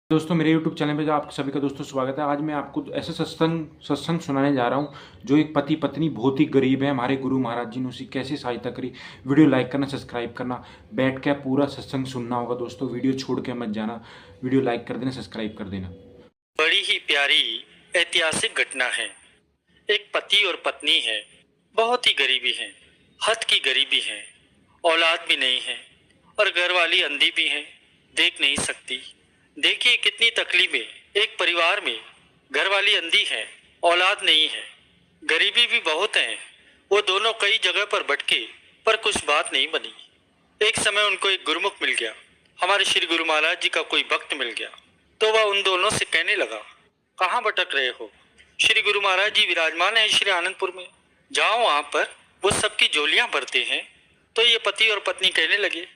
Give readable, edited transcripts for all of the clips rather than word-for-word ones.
दोस्तों मेरे YouTube channel पे आप सभी का दोस्तों स्वागत है। आज मैं आपको ऐसे सत्संग सुनाने जा रहा हूँ जो एक पति पत्नी बहुत ही गरीब है। हमारे गुरु महाराज जी ने उसकी कैसे सहायता करी। वीडियो लाइक करना, सब्सक्राइब करना, बैठ के पूरा सत्संग सुनना होगा दोस्तों। वीडियो छोड़ के मत जाना, वीडियो लाइक कर देना, सब्सक्राइब कर देना। बड़ी ही प्यारी ऐतिहासिक घटना है। एक पति और पत्नी है, बहुत ही गरीबी है, हद की गरीबी है। औलाद भी नहीं है और घर वाली अंधी भी है, देख नहीं सकती। देखिए कितनी तकलीफें एक परिवार में। घर वाली अंधी है, औलाद नहीं है, गरीबी भी बहुत है। वो दोनों कई जगह पर भटके पर कुछ बात नहीं बनी। एक समय उनको एक गुरुमुख मिल गया, हमारे श्री गुरु महाराज जी का कोई भक्त मिल गया। तो वह उन दोनों से कहने लगा, कहाँ भटक रहे हो? श्री गुरु महाराज जी विराजमान है श्री आनंदपुर में, जाओ वहां पर, वो सबकी झोलियां भरते हैं। तो ये पति और पत्नी कहने लगे,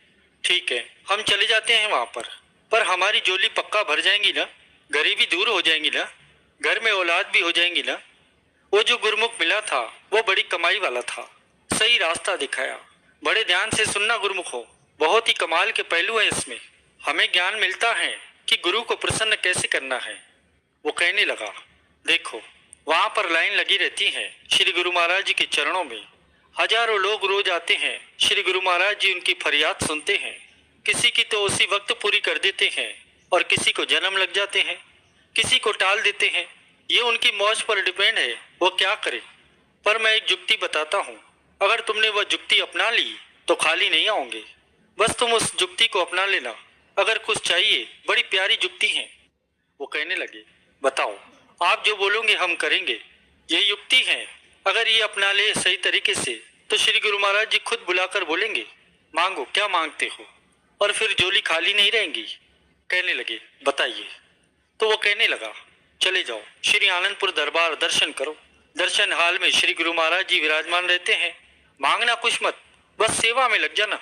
ठीक है हम चले जाते हैं वहां पर हमारी झोली पक्का भर जाएंगी ना, गरीबी दूर हो जाएंगी ना, घर में औलाद भी हो जाएंगी ना। वो जो गुरुमुख मिला था वो बड़ी कमाई वाला था, सही रास्ता दिखाया। बड़े ध्यान से सुनना गुरुमुख हो, बहुत ही कमाल के पहलू है इसमें। हमें ज्ञान मिलता है कि गुरु को प्रसन्न कैसे करना है। वो कहने लगा, देखो वहां पर लाइन लगी रहती है श्री गुरु महाराज जी के चरणों में। हजारों लोग रोज आते हैं, श्री गुरु महाराज जी उनकी फरियाद सुनते हैं। किसी की तो उसी वक्त पूरी कर देते हैं और किसी को जन्म लग जाते हैं, किसी को टाल देते हैं। ये उनकी मौज पर डिपेंड है, वो क्या करे। पर मैं एक जुक्ति बताता हूँ, अगर तुमने वह जुक्ति अपना ली तो खाली नहीं आओगे। बस तुम उस जुक्ति को अपना लेना, अगर कुछ चाहिए। बड़ी प्यारी जुक्ति है। वो कहने लगे, बताओ, आप जो बोलोगे हम करेंगे। ये युक्ति है, अगर ये अपना ले सही तरीके से तो श्री गुरु महाराज जी खुद बुलाकर बोलेंगे, मांगो क्या मांगते हो, और फिर झोली खाली नहीं रहेंगी। कहने लगे, बताइए। तो वो कहने लगा, चले जाओ श्री आनंदपुर दरबार, दर्शन करो। दर्शन हाल में श्री गुरु महाराज जी विराजमान रहते हैं। मांगना कुछ मत, बस सेवा में लग जाना।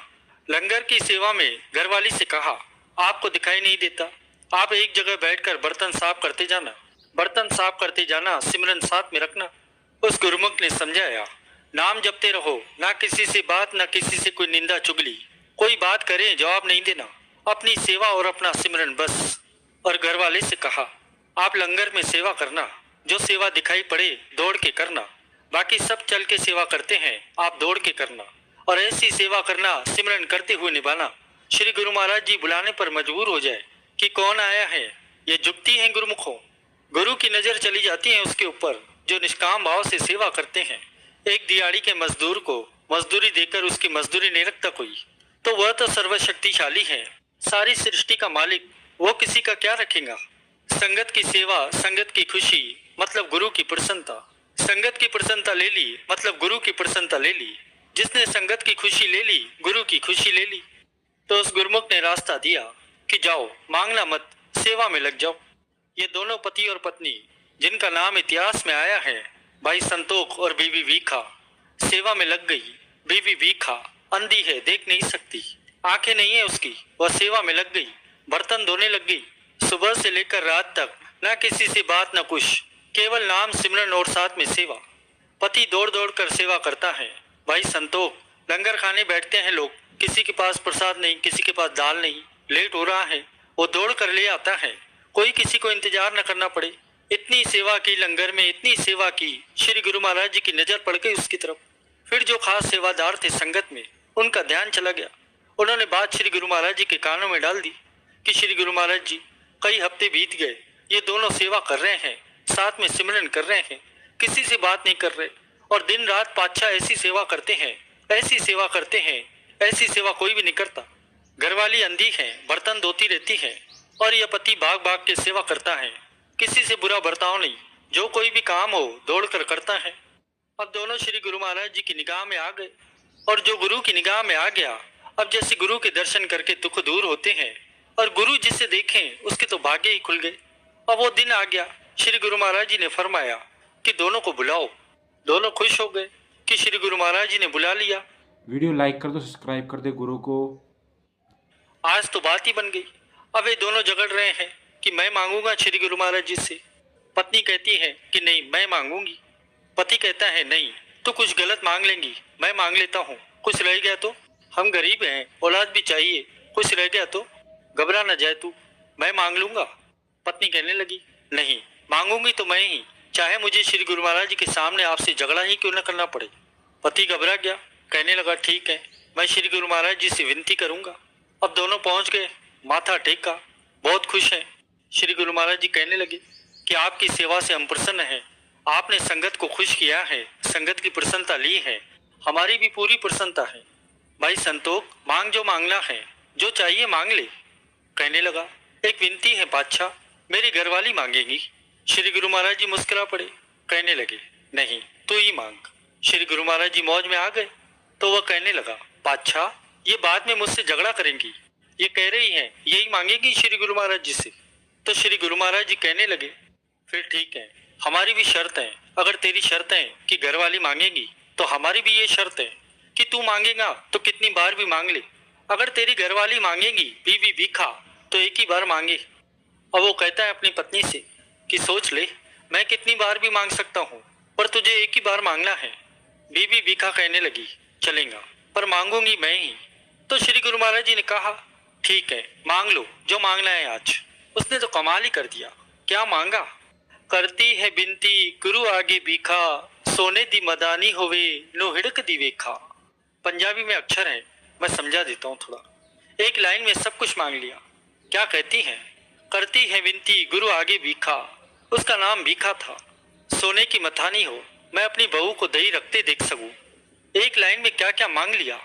लंगर की सेवा में घरवाली से कहा, आपको दिखाई नहीं देता, आप एक जगह बैठकर बर्तन साफ करते जाना, बर्तन साफ करते जाना, सिमरन साथ में रखना। उस गुरुमुख ने समझाया, नाम जपते रहो, ना किसी से बात, ना किसी से कोई निंदा चुगली। कोई बात करे जवाब नहीं देना, अपनी सेवा और अपना सिमरन बस। और घर वाले से कहा, आप लंगर में सेवा करना, जो सेवा दिखाई पड़े दौड़ के करना। बाकी सब चल के सेवा करते हैं, आप दौड़ के करना। और ऐसी सेवा करना, सिमरन करते हुए निभाना। श्री गुरु महाराज जी बुलाने पर मजबूर हो जाए कि कौन आया है। ये जुक्ति है गुरुमुखों। गुरु की नजर चली जाती है उसके ऊपर जो निष्काम भाव से सेवा करते हैं। एक दिहाड़ी के मजदूर को मजदूरी देकर उसकी मजदूरी नहीं रखता कोई, तो वह तो सर्वशक्तिशाली है, सारी सृष्टि का मालिक, वो किसी का क्या रखेगा। संगत की सेवा, संगत की खुशी, मतलब गुरु की प्रसन्नता। संगत की प्रसन्नता ले ली मतलब गुरु की प्रसन्नता ले ली। जिसने संगत की खुशी ले ली, गुरु की खुशी ले ली। तो उस गुरुमुख ने रास्ता दिया कि जाओ, मांगना मत, सेवा में लग जाओ। ये दोनों पति और पत्नी, जिनका नाम इतिहास में आया है, भाई संतोख और बीवी वीखा, सेवा में लग गई। बीवी वीखा अंधी है, देख नहीं सकती, आंखें नहीं है उसकी, वह सेवा में लग गई, बर्तन धोने लग गई। सुबह से लेकर रात तक ना किसी से बात ना कुछ, केवल नाम सिमरन और साथ में सेवा। पति दौड़ दौड़ कर सेवा करता है। भाई संतोख, लंगर खाने बैठते हैं लोग, किसी के पास प्रसाद नहीं, किसी के पास दाल नहीं, लेट हो रहा है, वो दौड़ कर ले आता है, कोई किसी को इंतजार न करना पड़े। इतनी सेवा की लंगर में, इतनी सेवा की, श्री गुरु महाराज जी की नजर पड़ गई उसकी तरफ। फिर जो खास सेवादार थे संगत में, उनका ध्यान चला गया। उन्होंने बात श्री गुरु महाराज जी के कानों में डाल दी कि श्री गुरु महाराज जी, कई हफ्ते बीत गए, ये दोनों सेवा कर रहे हैं, साथ में सिमरन कर रहे हैं, किसी से बात नहीं कर रहे, और दिन रात पातशाह ऐसी सेवा करते हैं, ऐसी सेवा करते हैं, ऐसी सेवा कोई भी नहीं करता। घरवाली अंधी है, बर्तन धोती रहती है, और यह पति भाग भाग के सेवा करता है, किसी से बुरा बर्ताव नहीं, जो कोई भी काम हो दौड़ कर करता है। अब दोनों श्री गुरु महाराज जी की निगाह में आ गए, और जो गुरु की निगाह में आ गया, अब जैसे गुरु के दर्शन करके दुख दूर होते हैं, और गुरु जिसे देखें उसके तो भाग्य ही खुल गए। अब वो दिन आ गया, श्री गुरु महाराज जी ने फरमाया कि दोनों को बुलाओ। दोनों खुश हो गए कि श्री गुरु महाराज जी ने बुला लिया। वीडियो लाइक कर दो, सब्सक्राइब कर दे गुरु को। आज तो बात ही बन गई। अब ये दोनों झगड़ रहे हैं कि मैं मांगूंगा श्री गुरु महाराज जी से। पत्नी कहती है कि नहीं मैं मांगूंगी। पति कहता है नहीं, तू कुछ गलत मांग लेंगी, मैं मांग लेता हूँ, कुछ रह गया तो, हम गरीब हैं, औलाद भी चाहिए, कुछ रह गया तो, घबरा न जाए तू, मैं मांग लूंगा। पत्नी कहने लगी, नहीं, मांगूंगी तो मैं ही, चाहे मुझे श्री गुरु महाराज जी के सामने आपसे झगड़ा ही क्यों न करना पड़े। पति घबरा गया, कहने लगा, ठीक है, मैं श्री गुरु महाराज जी से विनती करूंगा। अब दोनों पहुंच गए, माथा टेका, बहुत खुश हैं। श्री गुरु महाराज जी कहने लगे कि आपकी सेवा से हम प्रसन्न हैं, आपने संगत को खुश किया है, संगत की प्रसन्नता ली है, हमारी भी पूरी प्रसन्नता है। भाई संतोष, मांग जो मांगना है, जो चाहिए मांग ले। कहने लगा, एक विनती है बादशाह, मेरी घरवाली मांगेगी। श्री गुरु महाराज जी मुस्कुरा पड़े, कहने लगे, नहीं, तू ही मांग। श्री गुरु महाराज जी मौज में आ गए तो वह कहने लगा, बादशाह, ये बाद में मुझसे झगड़ा करेंगी, ये कह रही है यही मांगेगी श्री गुरु महाराज जी से। तो श्री गुरु महाराज जी कहने लगे, फिर ठीक है, हमारी भी शर्त है, अगर तेरी शर्त है कि घरवाली मांगेगी तो हमारी भी ये शर्त है कि तू मांगेगा तो कितनी बार भी मांग ले। अगर तेरी घरवाली मांगेगी बीवी भीखा तो एक ही बार मांगे। अब वो कहता है अपनी पत्नी से कि सोच ले, मैं कितनी बार भी मांग सकता हूँ, पर तुझे एक ही बार मांगना है। बीवी भीखा कहने लगी, चलेगा, पर मांगूंगी मैं ही। तो श्री गुरु महाराज जी ने कहा, ठीक है, मांग लो जो मांगना है आज। उसने तो कमाल ही कर दिया, क्या मांगा, करती है बिनती गुरु आगे भीखा, सोने दी मदानी होवे नो हिड़क दी वेखा। पंजाबी में अक्षर है, मैं समझा देता हूँ थोड़ा। एक लाइन में सब कुछ मांग लिया। क्या कहती है, करती है विनती गुरु आगे भीखा, उसका नाम भीखा था, सोने की मथानी हो, मैं अपनी बहू को दही रखते देख सकूं। एक लाइन में क्या क्या मांग लिया।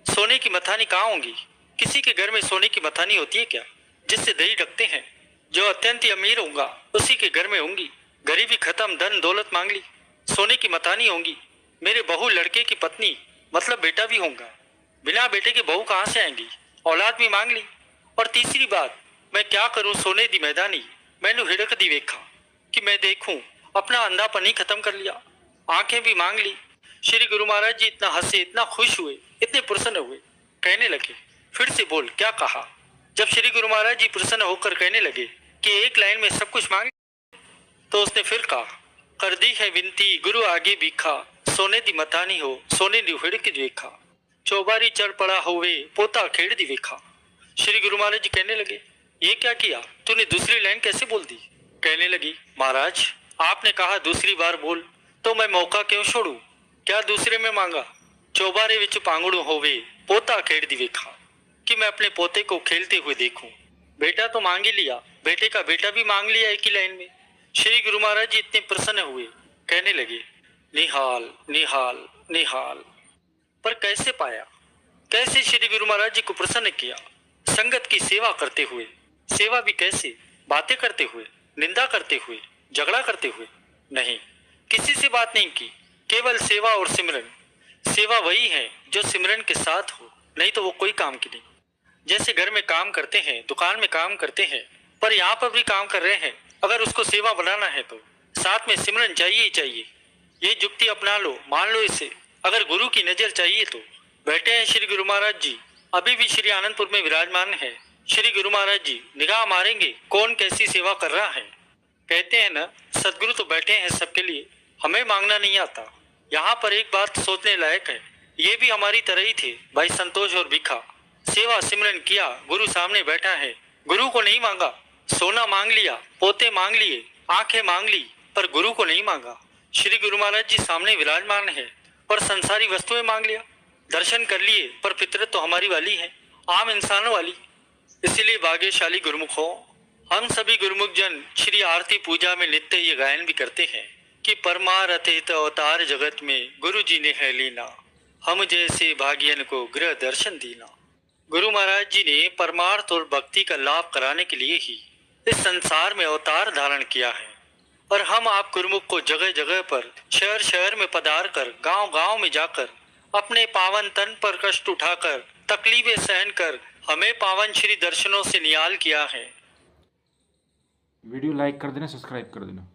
सोने की मथानी कहाँ होंगी, किसी के घर में सोने की मथानी होती है क्या जिससे दही रखते हैं। जो अत्यंत ही अमीर होगा उसी के घर में होंगी। गरीबी खत्म, धन दौलत मांग ली, सोने की मथानी होंगी। मेरे बहू लड़के की पत्नी, मतलब बेटा भी होगा, बिना बेटे के बहू कहाँ से आएंगी, औलाद भी मांग ली। और तीसरी बात, मैं क्या करूं सोने दी मैदानी, मैनू हिड़क दी वेखा, कि मैं देखूं, अपना अंधापन ही खत्म कर लिया। आंखें भी मांग ली। श्री गुरु महाराज जी इतना हंसे, इतना खुश हुए, इतने प्रसन्न हुए, कहने लगे, फिर से बोल, क्या कहा। जब श्री गुरु महाराज जी प्रसन्न होकर कहने लगे कि एक लाइन में सब कुछ मांग, तो उसने फिर कहा, कर दी है विनती गुरु आगे भीखा, सोने दी मथानी हो, सोने दी हिड़क दी वेखा, चौबारी चढ़ पड़ा होवे पोता खेड़ दी वेखा। श्री गुरु महाराज जी कहने लगे, ये क्या किया, तूने दूसरी लाइन कैसे बोल दी। कहने लगी, महाराज आपने कहा दूसरी बार बोल, तो मैं मौका क्यों छोड़ू। क्या दूसरे में मांगा, चौबारे विच पांगड़ू होवे पोता खेड़ दी वेखा, कि मैं अपने पोते को खेलते हुए देखूं। बेटा तो मांग ही लिया, बेटे का बेटा भी मांग लिया एक ही लाइन में। श्री गुरु महाराज जी इतने प्रसन्न हुए, कहने लगे, निहाल निहाल निहाल। पर कैसे पाया, कैसे श्री गुरु महाराज जी को प्रसन्न किया। संगत की सेवा करते हुए, सेवा भी कैसे, बातें करते हुए, निंदा करते हुए, झगड़ा करते हुए नहीं, किसी से बात नहीं की, केवल सेवा और सिमरन। सेवा वही है जो सिमरन के साथ हो, नहीं तो वो कोई काम की नहीं। जैसे घर में काम करते हैं, दुकान में काम करते हैं, पर यहाँ पर भी काम कर रहे हैं, अगर उसको सेवा बनाना है तो साथ में सिमरन चाहिए ही चाहिए। ये जुक्ति अपना लो, मान लो इसे। अगर गुरु की नजर चाहिए तो बैठे हैं श्री गुरु महाराज जी, अभी भी श्री आनंदपुर में विराजमान है। श्री गुरु महाराज जी निगाह मारेंगे कौन कैसी सेवा कर रहा है। कहते हैं ना, सदगुरु तो बैठे हैं सबके लिए, हमें मांगना नहीं आता। यहाँ पर एक बात सोचने लायक है, ये भी हमारी तरह ही थे भाई संतोष और भीखा। सेवा सिमरन किया, गुरु सामने बैठा है, गुरु को नहीं मांगा। सोना मांग लिया, पोते मांग लिए, आंखें मांग ली, पर गुरु को नहीं मांगा। श्री गुरु महाराज जी सामने विराजमान है, पर संसारी वस्तुएं मांग लिया। दर्शन कर लिए, पर फितरत तो हमारी वाली है, आम इंसानों वाली। इसीलिए भाग्यशाली गुरुमुख हो। हम सभी गुरुमुख जन श्री आरती पूजा में नित्य ये गायन भी करते हैं कि परमारथ हित अवतार जगत में गुरु जी ने है लीना, हम जैसे भाग्यन को गृह दर्शन दीना। गुरु महाराज जी ने परमार्थ और भक्ति का लाभ कराने के लिए ही इस संसार में अवतार धारण किया है। और हम आप गुरुमुख को जगह जगह पर, शहर शहर में पधार कर, गांव गांव में जाकर, अपने पावन तन पर कष्ट उठाकर, तकलीफें सहन कर हमें पावन श्री दर्शनों से निहाल किया है। वीडियो लाइक कर देना, सब्सक्राइब कर देना।